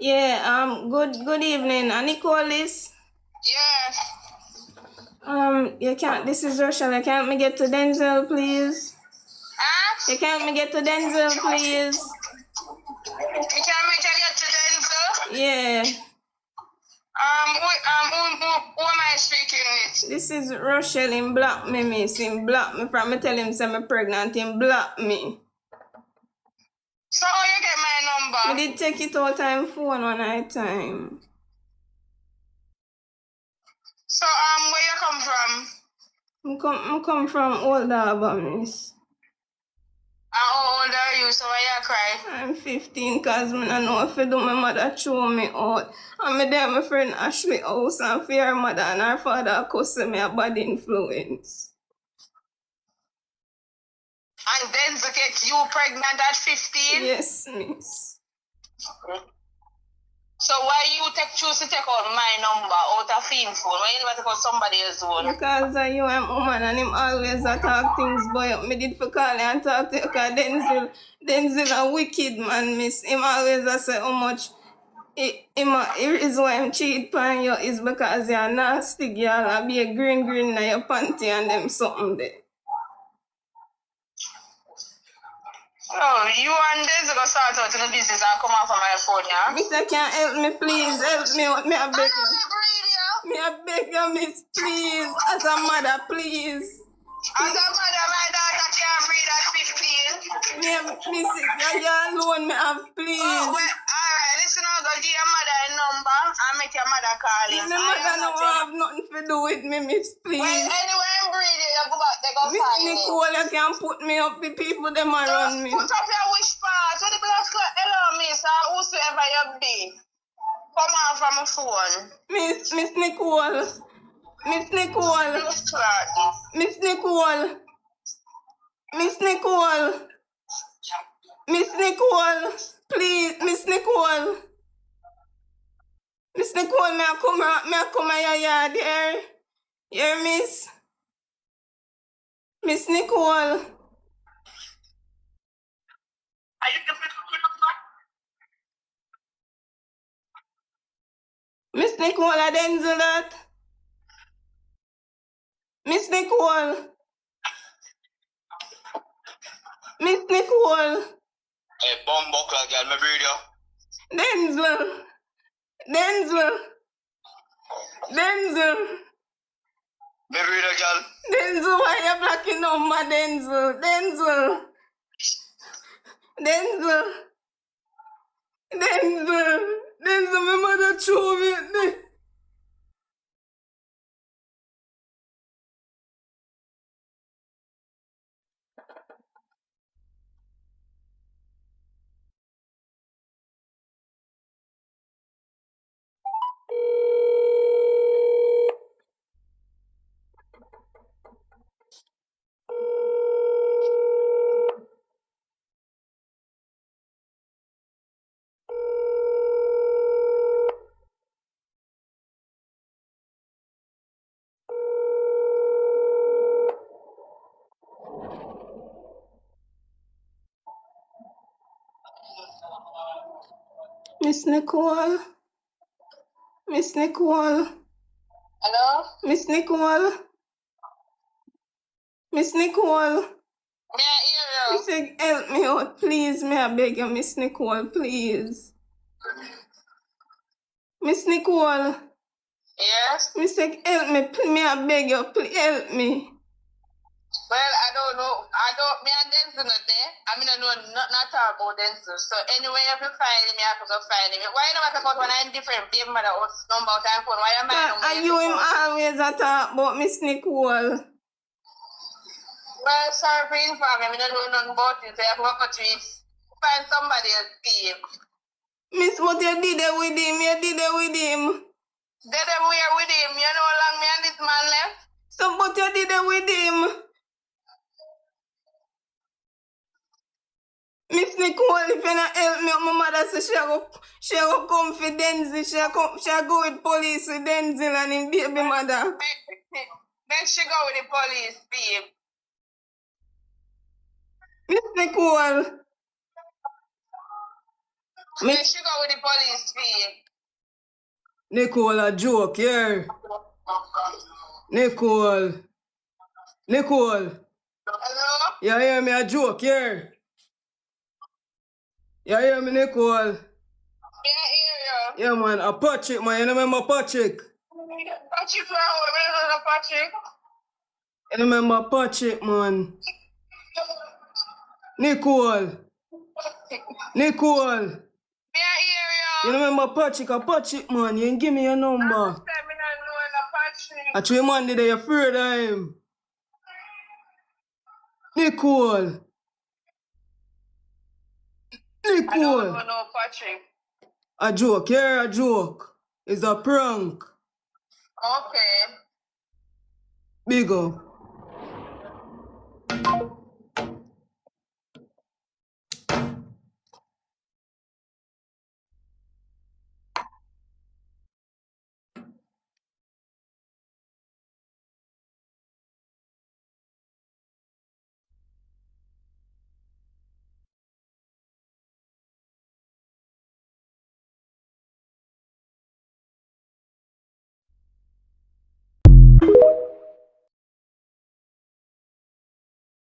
Yeah, good evening. Nicole is Yeah. you can't this is Rochelle. Can't me get to Denzel, please? Huh? You can't me get to Denzel, please? You can make a get to Denzel? Yeah. Who am I speaking with? This is Rochelle in block me, miss. Him block me from me tell him say me pregnant, him block me. So how you get my Me number? did take it out time phone one night time. So where you come from? I come from Old Harbor, miss. And how old are you? So why you cry? I'm 15 cause me no know if I do my mother throw me out. And me there my friend Ashley house and for her mother and her father cuss me a bad influence. And Denzel get you pregnant at 15? Yes, miss. So why you choose to take out my number out of him phone? Why you never take out somebody else's phone? Because you am woman and him always a talk things boy up. Me did for call and talk to you because Denzel a wicked man, miss. Him always a say how much it is why I'm cheat on you is because you're nasty girl. I be a green in your panty and them something there. Oh, you and Denzel go start out in the business and come off of my phone, yeah? Mister, can help me, please. Help me. Me a beg you. I Me a beg you, miss, please. As a mother, please. as a mother, my daughter can't breathe at 15. Me, miss, you alone, me have, please. Oh, well, alright, listen, I'll go give your mother a number and make your mother call him. My mother don't have nothing to do with me, miss, please. Well, anyway, I'm breathing, you go back, they go Miss find Nicole, you can put me up. The people, them around me. Put up your wish part. So the black hello, miss, or whosoever you be. Come on from a phone. Miss Nicole. Miss Nicole. Miss Nicole. Miss Nicole. Miss Nicole. Please, Miss Nicole. Miss Nicole, may I come at your yard here? Here, miss. Miss Nicole. Miss Nicole, I Denzel that. Miss Nicole. Miss Nicole. Hey, bumbuckler, girl, my video. Denzel. Denzel. Denzel. My video, girl. Denzel, why you blocking on my Denzel? Denzel. Denzel. Denzel. Denzel, my mother threw me. Miss Nicole. Miss Nicole. Hello? Miss Nicole. Miss Nicole. May I hear you? Miss, help me out, please. May I beg you, Miss Nicole, please. Miss Nicole. Yes? Miss, help me. May I beg you, please help me. Well, I don't know. Me and Denzel not there. I mean, I know not talk about Denzel. So anyway, if you find him, you have to go find him. Why you not talk about when I'm different? Baby mother number out and phone. Why am I number? And you him always a talk about Miss Nicole. Well, sorry for informing me. I don't know nothing about it. So you have to go to find somebody else, babe. Miss, what you did there with him? You did there with him. They them here with him. You know how long me and this man left? So, but you did there with him. Miss Nicole, if you not help me, my mother says she go come for Denzel. She go with police with Denzel and him baby mother. Make she go with the police, babe. Miss Nicole. Me, Yeah, she go with the police fee. Nicole, a joke, yeah. Nicole. Nicole. Hello? You hear me a joke, yeah? You hear me, Nicole? Yeah, Yeah, man, a Patrick, man. You remember Patrick? Patrick, Patrick. You remember Patrick, man? Nicole. Nicole. Yeah, You remember Patrick? A Patrick, man. You ain't give me your number. I three man did you afraid of him. Nicole. I don't Nicole. even know Patrick. A joke, yeah, a joke. It's a prank. Okay. Big up.